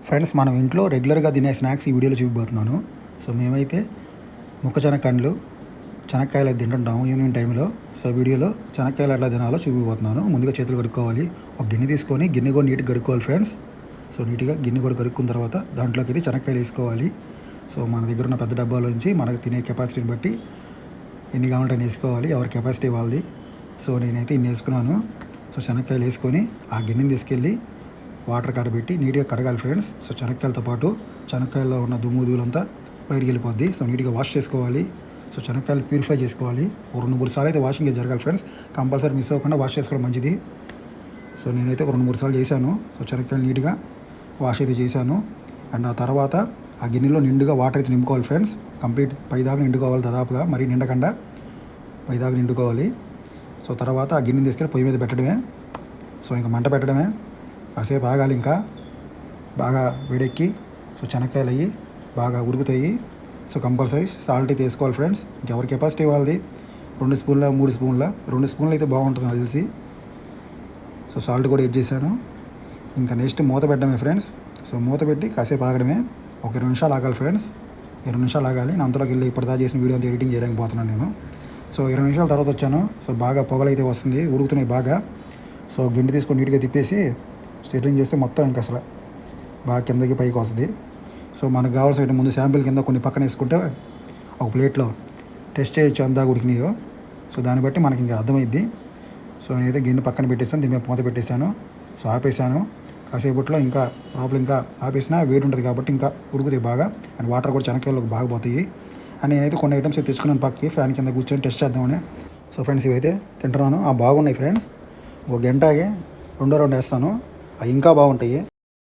Friends, మనం ఇంట్లో రెగ్యులర్గా తినే స్నాక్స్ ఈ వీడియోలో చూపిపోతున్నాను. సో మేమైతే మొక్కజొన్నకండ్లు శనక్కాయలు అయితే తింటుంటాము ఈవినింగ్ టైంలో. సో వీడియోలో శనక్కాయలు ఎట్లా తినాలో చూపిపోతున్నాను. ముందుగా చేతులు కడుక్కోవాలి. ఒక గిన్నె తీసుకొని గిన్నె కూడా నీట్గా కడుక్కోవాలి ఫ్రెండ్స్. సో నీట్గా గిన్నె కూడా కడుక్కున్న తర్వాత దాంట్లోకి అయితే శనక్కాయలు వేసుకోవాలి. సో మన దగ్గర ఉన్న పెద్ద డబ్బాలోంచి మనకు తినే కెపాసిటీని బట్టి ఎన్ని కావాలంటే వేసుకోవాలి, ఎవరి కెపాసిటీ వాళ్ళది. సో నేనైతే ఇన్ని వేసుకున్నాను. సో శనక్కాయలు వేసుకొని ఆ గిన్నెని తీసుకెళ్ళి వాటర్ కాడబెట్టి నీట్గా కడగాలి ఫ్రెండ్స్. సో శనక్కాయలతో పాటు శనక్కాయల్లో ఉన్న దుమ్ము ధూళంతా బయటికి వెళ్ళిపోద్ది. సో నీట్గా వాష్ చేసుకోవాలి. సో శనక్కాయలు ప్యూరిఫై చేసుకోవాలి. 2-3 సార్లు అయితే వాషింగ్ జరగాలి ఫ్రెండ్స్. కంపల్సరీ మిస్ అవ్వకుండా వాష్ చేసుకోవడం మంచిది. సో నేనైతే 2-3 సార్లు చేశాను. సో శనక్కాయలు నీట్గా వాష్ అయితే చేశాను. అండ్ ఆ తర్వాత ఆ గిన్నెలో నిండుగా వాటర్ అయితే నింపుకోవాలి ఫ్రెండ్స్. కంప్లీట్ పైదాకా నిండుకోవాలి, దాదాపుగా మరీ నిండకుండా పైదాకా నిండుకోవాలి. సో తర్వాత ఆ గిన్నెని తీసుకెళ్ళి పొయ్యి మీద పెట్టడమే. సో ఇంకా మంట పెట్టడమే. కాసేపు ఆగాలి, ఇంకా బాగా వేడెక్కి సో శనక్కాయలు అయ్యి బాగా ఉడుకుతాయి. సో కంపల్సరీ సాల్ట్ అయితే వేసుకోవాలి ఫ్రెండ్స్. ఇంకెవరి కెపాసిటీ వాళ్ళది. 2 స్పూన్ల 3 స్పూన్ల 2 స్పూన్లు అయితే బాగుంటుంది నాకు తెలిసి. సో సాల్ట్ కూడా యాడ్ చేశాను. ఇంకా నెక్స్ట్ మూత పెట్టడమే ఫ్రెండ్స్. సో మూత పెట్టి కాసేపు ఆగడమే. ఒక 20 నిమిషాలు ఆగాలి ఫ్రెండ్స్. 20 నిమిషాలు ఆగాలి. నా అంతలోకి వెళ్ళి ఇప్పటిదా చేసిన వీడియో అంతా ఎడిటింగ్ చేయడానికి పోతున్నాను నేను. సో 20 నిమిషాల తర్వాత వచ్చాను. సో బాగా పొగలైతే వస్తుంది, ఉడుకుతున్నాయి బాగా. సో గిన్నె తీసుకొని నీట్గా తిప్పేసి స్టిర్రింగ్ చేస్తే మొత్తం ఇంకా అసలు బాగా కిందకి పైకి వస్తుంది. సో మనకు కావాల్సిన ముందు శాంపిల్ కింద కొన్ని పక్కన వేసుకుంటే ఒక ప్లేట్లో టెస్ట్ చేయొచ్చు అంతా ఉడికినాయో. సో దాన్ని బట్టి మనకి ఇంకా అర్థమైద్ది. సో నేనైతే గిన్నె పక్కన పెట్టేసాను, దీని మీద మూత పెట్టేశాను. సో ఆపేసాను. కాసేపట్లో ఇంకా లోపల ఇంకా ఆపేసినా వేడి ఉంటుంది కాబట్టి ఇంకా ఉడుకుతాయి బాగా. అండ్ వాటర్ కూడా శనక్కాయలకు బాగా పోతాయి. అండ్ నేనైతే కొన్ని ఐటమ్స్ అయితే తెచ్చుకున్నాను పక్కకి, ఫ్యాన్ కింద కూర్చొని టెస్ట్ చేద్దామని. సో ఫ్రెండ్స్, ఇవైతే తింటున్నాను. బాగున్నాయి ఫ్రెండ్స్. ఒక గంట ఆగి రెండో రౌండ్ వేస్తాను. అవి ఇంకా బాగుంటాయి.